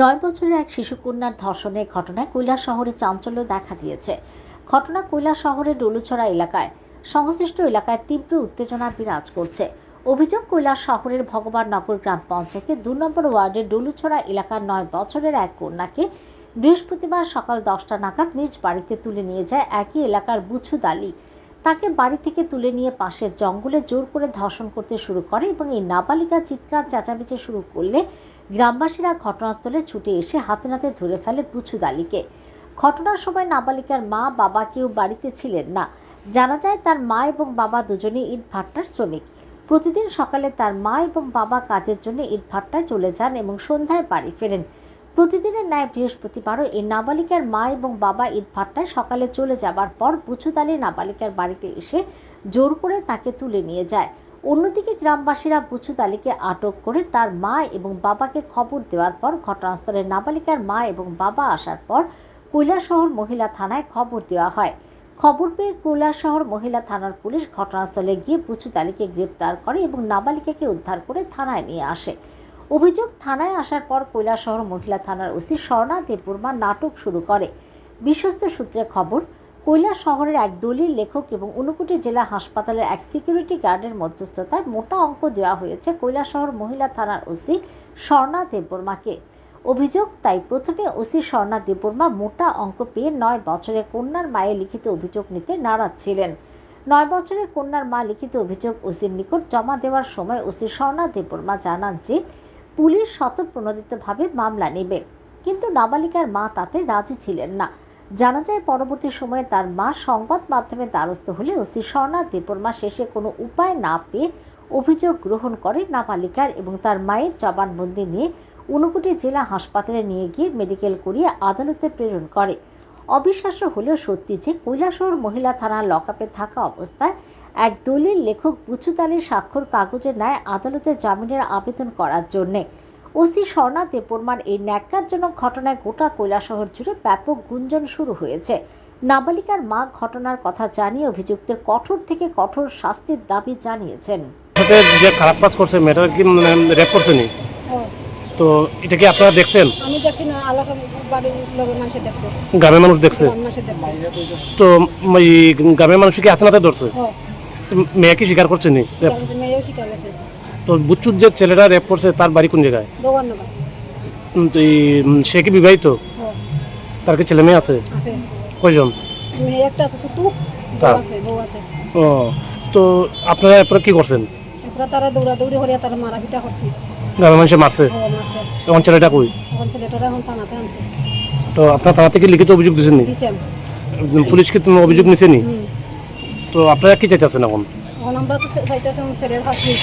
9 বছরের এক শিশুকন্যার ধর্ষণের ঘটনায় কৈলাস শহরে চাঞ্চল্য দেখা দিয়েছে। ঘটনা কৈলাস শহরের ডলুছড়া এলাকায়। সংশ্লিষ্ট এলাকায় তীব্র উত্তেজনা বিরাজ করছে। অভিযোগ, কৈলাস শহরের ভগবাননগর গ্রাম পঞ্চায়েতের 2 নম্বর ওয়ার্ডের ডলুছড়া এলাকার 9 বছরের এক কন্যাকে বৃহস্পতিবার সকাল 10টা নাগাদ নিজ বাড়িতে তুলে নিয়ে যায় একই এলাকার বুছুদ আলী। তাকে বাড়ি থেকে তুলে নিয়ে পাশের জঙ্গলে জোর করে ধর্ষণ করতে শুরু করে এবং এই নাবালিকা চিৎকার চেঁচামেচি শুরু করলে গ্রামবাসীরা ঘটনাস্থলে ছুটে এসে হাতে নাতে ধরে ফেলে বুছুদ আলীকে। ঘটনার সময় নাবালিকার মা বাবা কেউ বাড়িতে ছিলেন না। জানা যায় তার মা এবং বাবা দুজনেই ইটভাটার শ্রমিক। প্রতিদিন সকালে তার মা এবং বাবা কাজের জন্য ইটভাটায় চলে যান এবং সন্ধ্যায় বাড়ি ফেরেন। প্রতিদিনের ন্যায় বৃহস্পতিবারও এই নাবালিকার মা এবং বাবা ইটভাটায় সকালে চলে যাবার পর বুছুদ আলী নাবালিকার বাড়িতে এসে জোর করে তাকে তুলে নিয়ে যায়। অন্যদিকে গ্রামবাসীরা বুছুদ আলীকে আটক করে তার মা এবং বাবাকে খবর দেওয়ার পর ঘটনাস্থলে নাবালিকার মা এবং বাবা আসার পর কৈলাসশহর মহিলা থানায় খবর দেওয়া হয়। খবর পেয়ে কৈলাসশহর মহিলা থানার পুলিশ ঘটনাস্থলে গিয়ে বুছুদ আলীকে গ্রেপ্তার করে এবং নাবালিকাকে উদ্ধার করে থানায় নিয়ে আসে। অভিযোগ, থানায় আসার পর কৈলাসশহর মহিলা থানার ওসি স্বর্ণা দেববর্মা নাটক শুরু করে। বিশ্বস্ত সূত্রে খবর, কৈলাস শহরের এক দলিল লেখক এবং ঊনকোটি জেলা হাসপাতালের এক সিকিউরিটি গার্ডের মধ্যস্থতায় মোটা অঙ্ক দেওয়া হয়েছে কৈলাসশহর মহিলা থানার ওসি স্বর্ণা দেববর্মাকে। অভিযোগ, তাই প্রথমে ওসি স্বর্ণা দেববর্মা মোটা অঙ্ক পেয়ে 9 বছরের কন্যার মায়ের লিখিত অভিযোগ নিতে নারাজ ছিলেন। 9 বছরের কন্যার মা লিখিত অভিযোগ ওসির নিকট জমা দেওয়ার সময় ওসি স্বর্ণা দেববর্মা জানান যে পুলিশ স্বতঃপ্রণোদিতভাবে মামলা নেবে, কিন্তু নাবালিকার মা তাতে রাজি ছিলেন না। জানা যায় পরবর্তী সময়ে তার মা সংবাদ মাধ্যমে দ্বারস্থ হলে ওসি স্বর্ণা দেববর্মা শেষে কোনো উপায় না পেয়ে অভিযোগ গ্রহণ করে নাবালিকার এবং তার মায়ের জবানবন্দি নিয়ে ঊনকোটি জেলা হাসপাতালে নিয়ে গিয়ে মেডিকেল করিয়ে আদালতে প্রেরণ করে। অবিশ্বাস্য হলেও সত্যি যে কৈলাসশহর মহিলা থানার লকআপে থাকা অবস্থায় এক দলিল লেখক বুছুদ আলীর স্বাক্ষর কাগজের ন্যায় আদালতে জামিনের আবেদন করার জন্যে। ওসি স্বর্ণা দেববর্মার এই ন্যাক্কারজনক ঘটনায় গোটা কৈলাসশহর জুড়ে ব্যাপক গুঞ্জন শুরু হয়েছে। নাবালিকার মা ঘটনার কথা জানিয়ে অভিযুক্তের কঠোর থেকে কঠোর শাস্তির দাবি জানিয়েছেন। যে খারাপ কাজ করছে মেয়েটা কি রেপ করছে নি, তো এটা কি আপনারা দেখছেন? আমি দেখছি না, আলাদা বাড়ির লোকের মানুষ দেখছে, গ্রামের মানুষ দেখছে। তো এই গ্রামের মানুষ কি হাতে নাতে ধরছে? মেয়ে কি স্বীকার করছে নি? মেয়েও স্বীকার করেছে। তো বুচ্চুর যে ছেলেটা রেপ করছে তার বাড়ি কোন জায়গায়? ভগবাননগর। তো সে কি বিবাহিত? তার কি ছেলে মেয়ে আছে? আছে। কয়জন? মেয়ে একটা আছে, ছোট বউ আছে। ও, তো আপনারা এরপরে কি করছেন? এরপরে তারা দৌড়াদৌড়ি করে তারা মারা পিটা করছে। গ্রামের মানুষে মারছে? মারছে। এখন ছেলেটা কই? এখন ছেলেটারা এখন থানাতে আনছে। তো আপনার থানা থেকে লিখিত অভিযোগ দিয়েছেন নি? দিছেন। পুলিশ কি তুমি অভিযোগ নিছেনি? তো আপনারা কি চাইতেছেন এখন? এখন আমরা তো চাইতেছি ছেলের ফাঁসি।